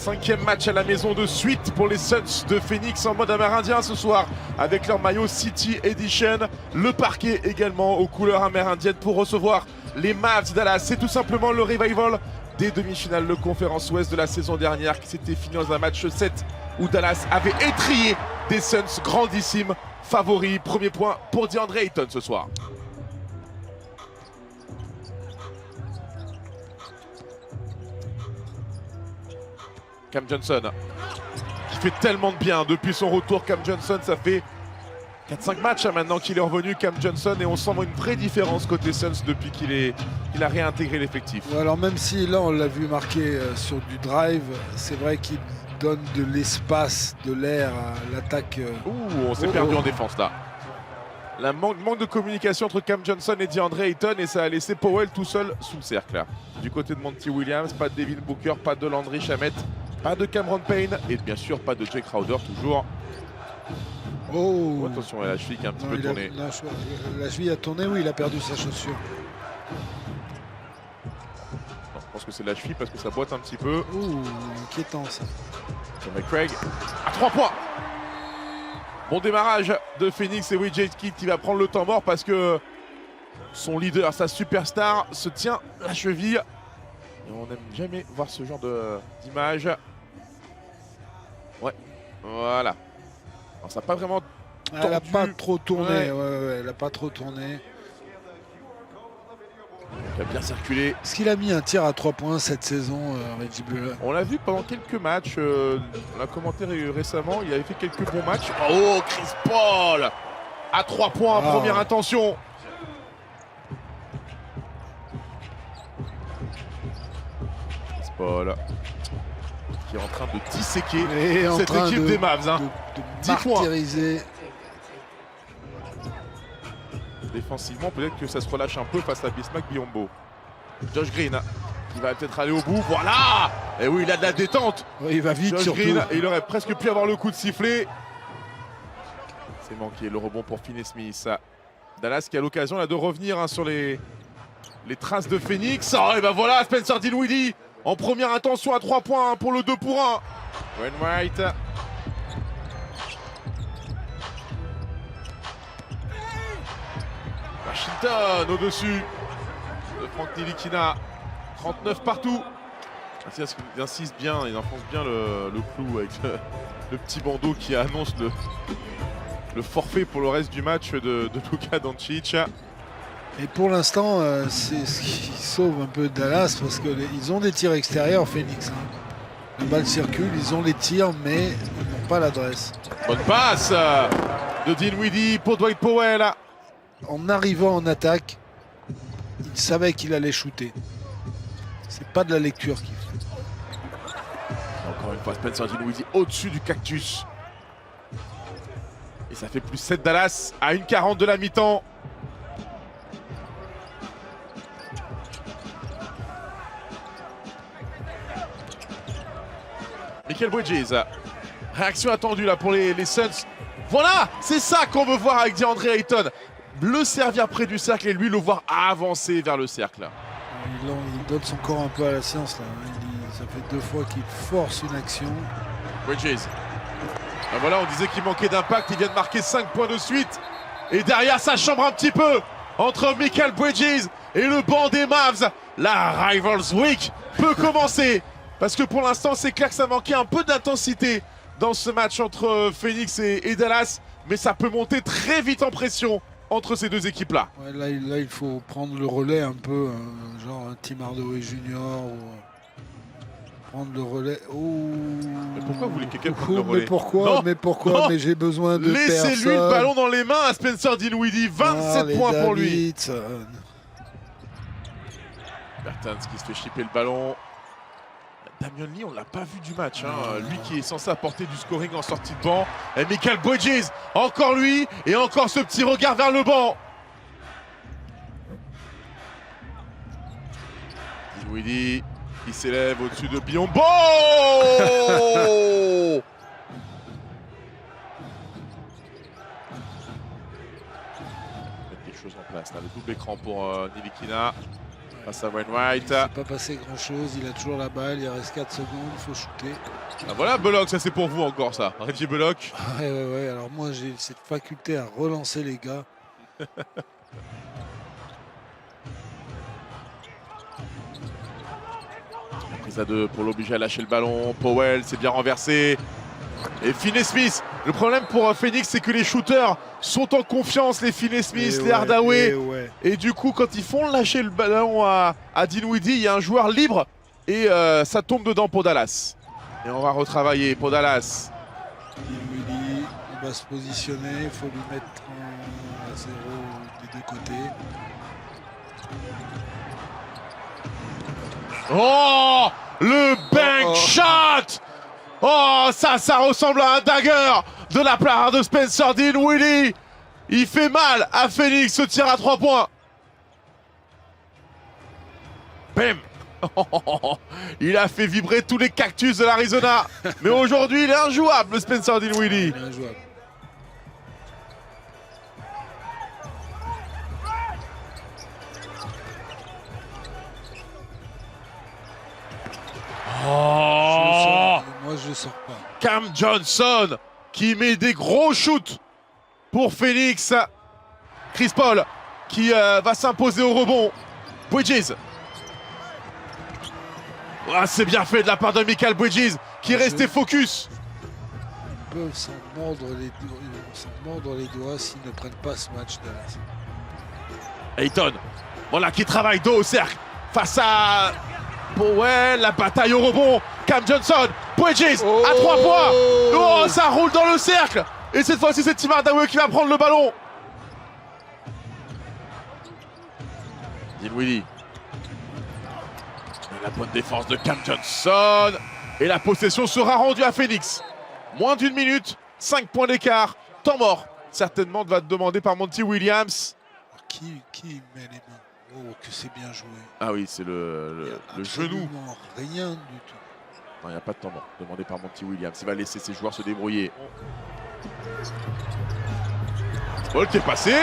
5e match à la maison de suite pour les Suns de Phoenix en mode amérindien ce soir avec leur maillot City Edition. Le parquet également aux couleurs amérindiennes pour recevoir les Mavs Dallas. C'est tout simplement le revival des demi-finales de conférence ouest de la saison dernière qui s'était fini dans un match 7 où Dallas avait étrillé des Suns grandissimes favoris. Premier point pour DeAndre Ayton ce soir. Cam Johnson qui fait tellement de bien depuis son retour. Cam Johnson, ça fait 4-5 matchs maintenant qu'il est revenu, Cam Johnson, et on sent une vraie différence côté Suns depuis qu'il a réintégré l'effectif. Ouais, alors même si là on l'a vu marquer sur du drive, c'est vrai qu'il donne de l'espace, de l'air à l'attaque. Ouh, on s'est perdu en défense là. Le manque de communication entre Cam Johnson et DeAndre Ayton, et ça a laissé Powell tout seul sous le cercle là. Du côté de Monty Williams, pas de Devin Booker, pas de Landry Shamet, pas de Cameron Payne et bien sûr pas de Jake Crowder toujours. Oh, attention, la cheville qui a un petit peu tourné. La cheville a tourné, oui, il a perdu sa chaussure. Non, je pense que c'est la cheville parce que ça boite un petit peu. Ouh, inquiétant ça. Craig à 3 points. Bon démarrage de Phoenix et J.J. Kidd qui va prendre le temps mort parce que son leader, sa superstar, se tient la cheville. Et on n'aime jamais voir ce genre d'image. Ouais, voilà. Alors, ça n'a pas vraiment tordu. Elle n'a pas trop tourné, ouais. Elle n'a pas trop tourné. Il a bien circulé. Est-ce qu'il a mis un tir à 3 points cette saison, Reggie Bullock? On l'a vu pendant quelques matchs. On l'a commenté récemment. Il avait fait quelques bons matchs. Oh, Chris Paul à 3 points, première intention. Chris Paul qui est en train de disséquer cette équipe des Mavs. Hein. De martyriser. Défensivement, peut-être que ça se relâche un peu face à Bismack Biyombo. Josh Green, il va peut-être aller au bout. Voilà! Et oui, il a de la détente. Oui, il va vite Josh surtout. Green, il aurait presque pu avoir le coup de sifflet. C'est manqué, le rebond pour Finney-Smith. Dallas qui a l'occasion là de revenir sur les traces de Phoenix. Oh, et ben voilà, Spencer Dinwiddie en première intention à 3 points pour le 2 pour 1. Wainwright. Washington au-dessus de Frank Ntilikina. 39 partout. Il insiste bien, il enfonce bien le clou avec le petit bandeau qui annonce le forfait pour le reste du match de Luka Doncic. Et pour l'instant, c'est ce qui sauve un peu Dallas parce qu'ils ont des tirs extérieurs, Phoenix. Hein. La balle circule, ils ont les tirs, mais ils n'ont pas l'adresse. Bonne passe de Dinwiddie pour Dwight Powell. En arrivant en attaque, il savait qu'il allait shooter. C'est pas de la lecture qu'il fait. Encore une fois, Spencer Dinwiddie au-dessus du cactus. Et ça fait plus 7 Dallas à 1:40 de la mi-temps. Mikal Bridges. Réaction attendue là pour les Suns. Voilà, c'est ça qu'on veut voir avec DeAndre Ayton. Le servir près du cercle et lui le voir avancer vers le cercle. Il donne son corps un peu à la science là. Ça fait 2 fois qu'il force une action. Bridges. Ben voilà, on disait qu'il manquait d'impact. Il vient de marquer 5 points de suite. Et derrière, ça chambre un petit peu entre Mikal Bridges et le banc des Mavs. La Rivals Week peut commencer. Parce que pour l'instant, c'est clair que ça manquait un peu d'intensité dans ce match entre Phoenix et Dallas. Mais ça peut monter très vite en pression entre ces deux équipes-là. Ouais, là, il faut prendre le relais un peu, genre un Tim Hardaway Junior ou prendre le relais. Oh. Mais pourquoi vous voulez quelqu'un prendre le relais? Mais pourquoi? Mais j'ai besoin de personne. Laissez-lui le ballon dans les mains à Spencer Dinwiddie. 27 points pour lui. Bertans qui se fait chipper le ballon. Damian Lee, on ne l'a pas vu du match. Hein. Lui qui est censé apporter du scoring en sortie de banc. Et Mikal Bridges, encore lui. Et encore ce petit regard vers le banc. Dinwiddie qui s'élève au-dessus de Biyombo. Mettre quelque chose en place. Là, le double écran pour Ntilikina. face à Wainwright. Il ne s'est pas passé grand chose, il a toujours la balle, il reste 4 secondes, il faut shooter. Ah, voilà Bullock, ça c'est pour vous encore ça. Reggie Bullock. Ouais, alors moi j'ai cette faculté à relancer les gars. Prise à 2 pour l'obliger à lâcher le ballon. Powell s'est bien renversé. Et Finney-Smith. Le problème pour Phoenix, c'est que les shooters sont en confiance, les Finney-Smith, les Hardaway. Et du coup, quand ils font lâcher le ballon à Dinwiddie, il y a un joueur libre et ça tombe dedans pour Dallas. Et on va retravailler pour Dallas. Dinwiddie, il va se positionner, il faut lui mettre à 0 des deux côtés. Oh, le bank shot. Oh, ça ressemble à un dagger de la part de Spencer Dinwiddie. Il fait mal à Phoenix, ce tir à 3 points. Bam. Il a fait vibrer tous les cactus de l'Arizona. Mais aujourd'hui, il est injouable, Spencer Dinwiddie. Il est injouable. Moi, je ne sors pas. Cam Johnson qui met des gros shoots pour Phoenix. Chris Paul qui va s'imposer au rebond. Bridges. Ah, c'est bien fait de la part de Mikal Bridges qui est resté focus. Ils peuvent s'en mordre les doigts s'ils ne prennent pas ce match Dallas. Ayton, voilà, qui travaille dos au cercle face à Powell, la bataille au rebond. Cam Johnson, Bridges à 3 points. Oh, ça roule dans le cercle. Et cette fois-ci, c'est Tim Hardaway qui va prendre le ballon. Dinwiddie. La bonne défense de Cam Johnson. Et la possession sera rendue à Phoenix. Moins d'1 minute, 5 points d'écart. Temps mort, certainement va être demandé par Monty Williams. Qui met les mains? Oh, que c'est bien joué. Ah oui, c'est le genou. Rien du tout. Non, il n'y a pas de temps mort, demandé par Monty Williams. Il va laisser ses joueurs se débrouiller. Paul qui est passé.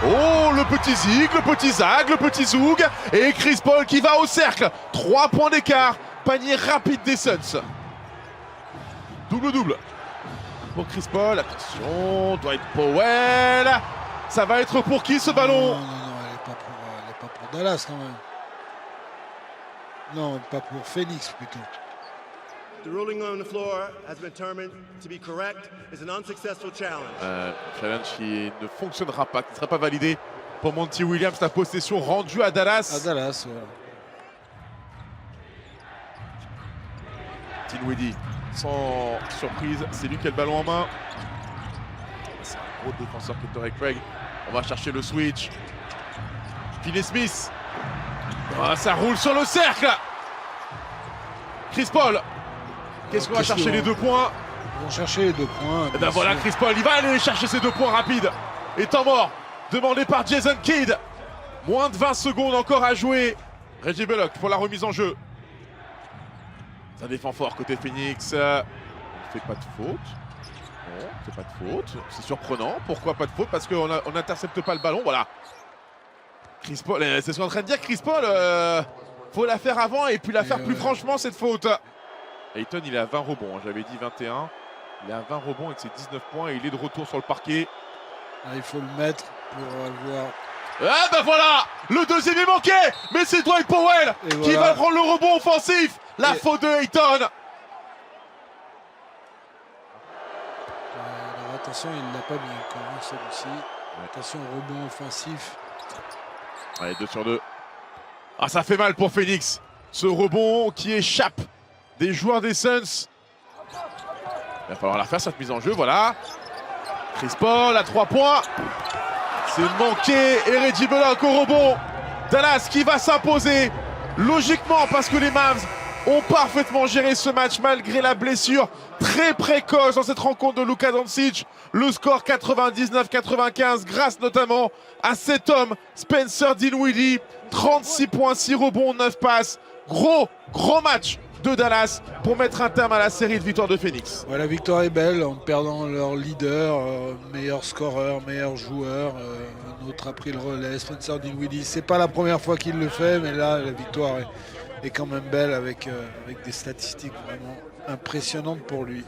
Oh, le petit zig, le petit zag, le petit zoug. Et Chris Paul qui va au cercle. 3 points d'écart. Panier rapide des Suns. Double-double pour Chris Paul. Attention, Dwight Powell. Ça va être pour qui ce ballon? Non, elle n'est pas pour Dallas quand même. Non, pas pour Phoenix plutôt. The ruling on the floor has been determined to be correct. It's an unsuccessful challenge. Challenge qui ne fonctionnera pas, qui ne sera pas validé pour Monty Williams. La possession rendue à Dallas. À Dallas, voilà. Dinwiddie, sans surprise, c'est lui qui a le ballon en main. C'est un gros défenseur que Torrey Craig. On va chercher le switch. Finney-Smith. Oh, ça roule sur le cercle. Chris Paul. Qu'est-ce qu'on va chercher les 2 points? Ils vont chercher les 2 points. Et ben voilà Chris Paul, il va aller chercher ces 2 points rapides. Et temps mort, demandé par Jason Kidd. Moins de 20 secondes encore à jouer. Reggie Bullock pour la remise en jeu. Ça défend fort côté Phoenix. Il ne fait pas de faute. Non, c'est pas de faute. C'est surprenant. Pourquoi pas de faute? Parce qu'on n'intercepte pas le ballon. Voilà. Chris Paul, c'est ce qu'on est en train de dire. Chris Paul, faut la faire avant et puis la faire plus franchement cette faute. Ayton, il est à 20 rebonds. J'avais dit 21. Il est à 20 rebonds avec ses 19 points et il est de retour sur le parquet. Là, il faut le mettre pour avoir. Ah ben voilà, le deuxième est manqué, mais c'est Dwight Powell qui va prendre le rebond offensif. La faute de Ayton. Alors attention, il ne l'a pas mis encore, hein, celui-ci. Attention au rebond offensif. Allez, 2 sur 2. Ah, ça fait mal pour Phoenix. Ce rebond qui échappe des joueurs des Suns. Il va falloir la faire cette mise en jeu, voilà. Chris Paul à 3 points. C'est manqué et Reggie Bullock au rebond. Dallas qui va s'imposer logiquement parce que les Mavs ont parfaitement géré ce match malgré la blessure très précoce dans cette rencontre de Luka Doncic. Le score 99-95 grâce notamment à cet homme, Spencer Dinwiddie. 36 points, 6 rebonds, 9 passes. Gros match de Dallas pour mettre un terme à la série de victoires de Phoenix. Ouais, la victoire est belle en perdant leur leader, meilleur scoreur, meilleur joueur. Un autre a pris le relais, Spencer Dinwiddie. C'est pas la première fois qu'il le fait, mais là la victoire est quand même belle avec des statistiques vraiment impressionnantes pour lui.